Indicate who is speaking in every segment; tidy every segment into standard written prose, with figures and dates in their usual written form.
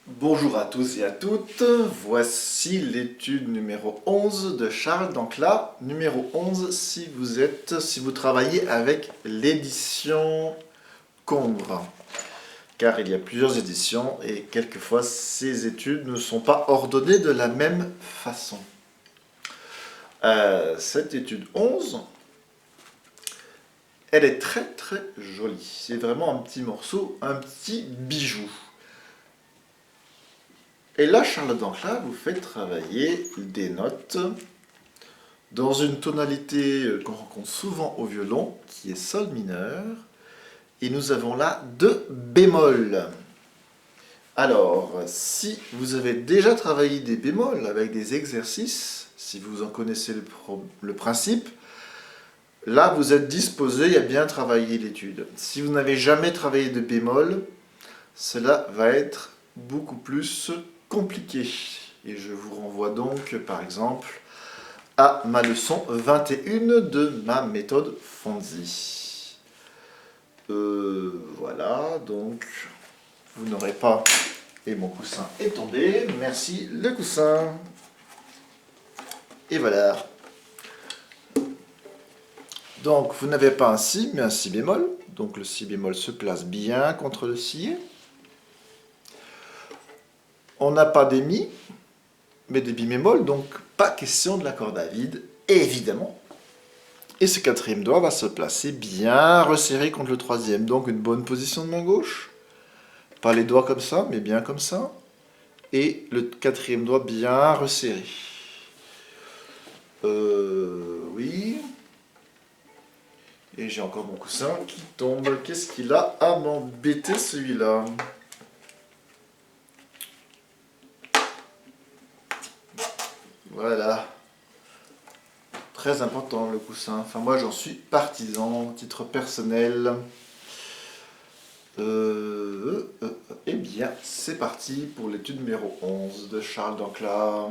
Speaker 1: Bonjour à tous et à toutes, voici l'étude numéro 11 de Charles Dancla. Numéro 11 si vous travaillez avec l'édition Combre. Car il y a plusieurs éditions et quelquefois ces études ne sont pas ordonnées de la même façon. Cette étude 11, elle est très très jolie. C'est vraiment un petit morceau, un petit bijou. Et là, Charles Dancla vous fait travailler des notes dans une tonalité qu'on rencontre souvent au violon, qui est sol mineur. Et nous avons là 2 bémols. Alors, si vous avez déjà travaillé des bémols avec des exercices, si vous en connaissez le principe, là vous êtes disposé à bien travailler l'étude. Si vous n'avez jamais travaillé de bémol, cela va être beaucoup plus compliqué. Et je vous renvoie donc, par exemple, à ma leçon 21 de ma méthode Fonzi. Voilà, donc vous n'aurez pas... Et mon coussin est tombé, merci le coussin. Et voilà. Donc vous n'avez pas un si, mais un si bémol. Donc le si bémol se place bien contre le si. On n'a pas des mi, mais des bimémols, donc pas question de la corde à vide, évidemment. Et ce quatrième doigt va se placer bien resserré contre le troisième, donc une bonne position de main gauche. Pas les doigts comme ça, mais bien comme ça. Et le quatrième doigt bien resserré. Oui. Et j'ai encore mon coussin qui tombe. Qu'est-ce qu'il a à m'embêter celui-là? Voilà. Très important le coussin. Enfin moi j'en suis partisan, titre personnel. Eh bien c'est parti pour l'étude numéro 11 de Charles Dancla.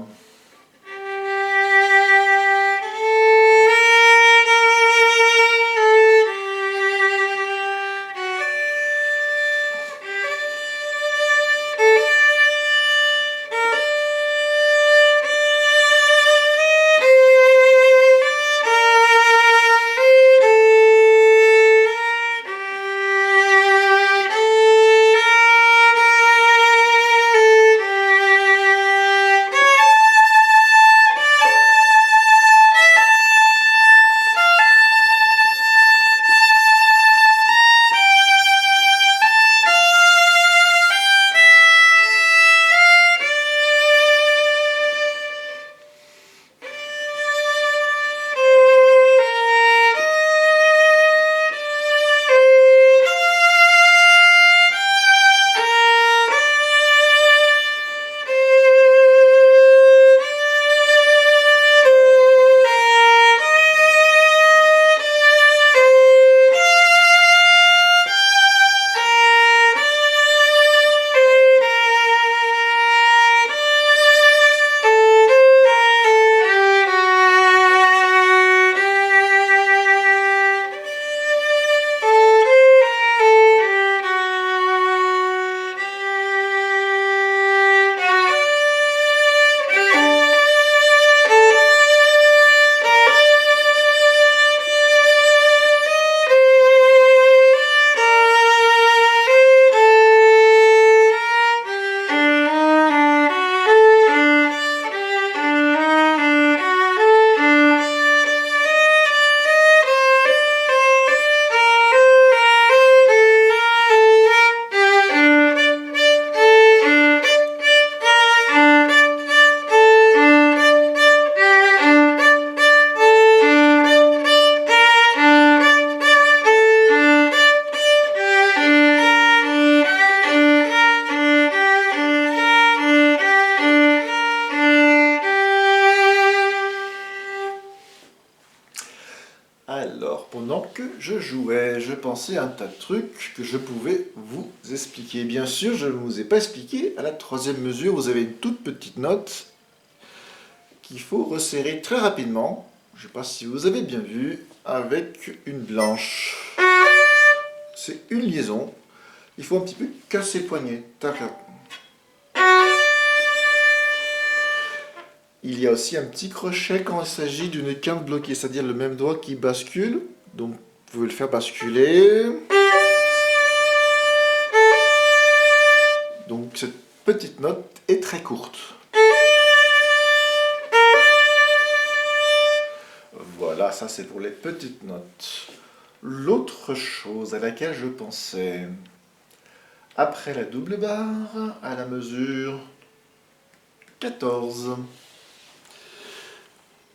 Speaker 1: Alors, pendant que je jouais, je pensais à un tas de trucs que je pouvais vous expliquer. Bien sûr, je ne vous ai pas expliqué. À la troisième mesure, vous avez une toute petite note qu'il faut resserrer très rapidement. Je ne sais pas si vous avez bien vu, avec une blanche. C'est une liaison. Il faut un petit peu casser le poignet. Tac, tac. Il y a aussi un petit crochet quand il s'agit d'une quinte bloquée, c'est-à-dire le même doigt qui bascule. Donc, vous pouvez le faire basculer. Donc, cette petite note est très courte. Voilà, ça c'est pour les petites notes. L'autre chose à laquelle je pensais, après la double barre, à la mesure 14,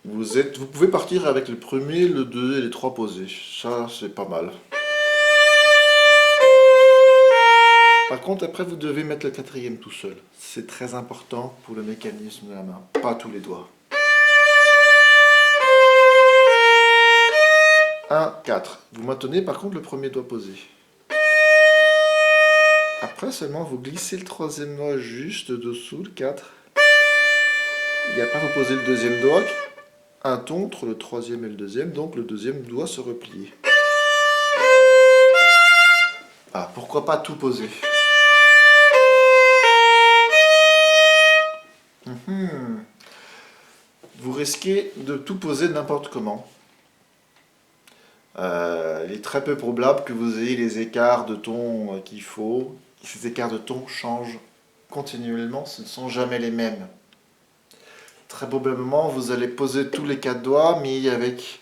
Speaker 1: vous pouvez partir avec le premier, le 2 et les 3 posés. Ça, c'est pas mal. Par contre, après, vous devez mettre le quatrième tout seul. C'est très important pour le mécanisme de la main, pas tous les doigts. 1, 4. Vous maintenez par contre le premier doigt posé. Après seulement, vous glissez le troisième doigt juste dessous le 4. Et après, vous posez le deuxième doigt, un ton entre le troisième et le deuxième, donc le deuxième doit se replier. Ah, pourquoi pas tout poser? Vous risquez de tout poser n'importe comment. Il est très peu probable que vous ayez les écarts de ton qu'il faut. Ces écarts de ton changent continuellement, ce ne sont jamais les mêmes. Très probablement, vous allez poser tous les 4 doigts, mais avec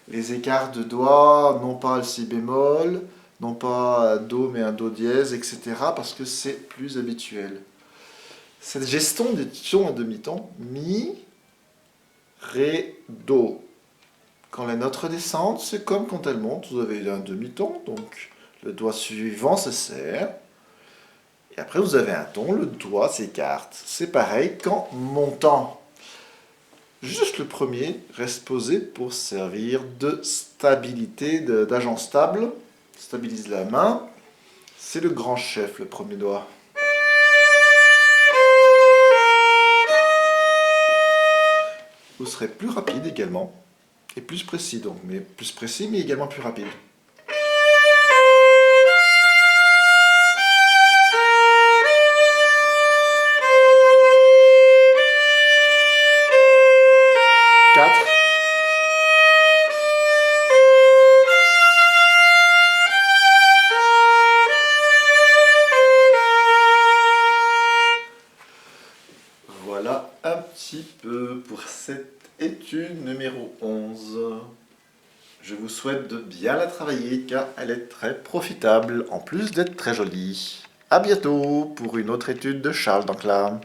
Speaker 1: les écarts de doigts, non pas le si bémol, non pas un do, mais un do dièse, etc., parce que c'est plus habituel. Cette gestion des tons à demi-ton, mi, ré, do. Quand les notes redescendent, c'est comme quand elles montent, vous avez un demi-ton, donc le doigt suivant se serre, et après vous avez un ton, le doigt s'écarte. C'est pareil qu'en montant. Juste le premier reste posé pour servir de stabilité, d'agent stable, stabilise la main. C'est le grand chef, le premier doigt. Vous serez plus rapide également, et plus précis donc, mais plus précis mais également plus rapide. Voilà un petit peu pour cette étude numéro 11. Je vous souhaite de bien la travailler car elle est très profitable en plus d'être très jolie. A bientôt pour une autre étude de Charles Dancla.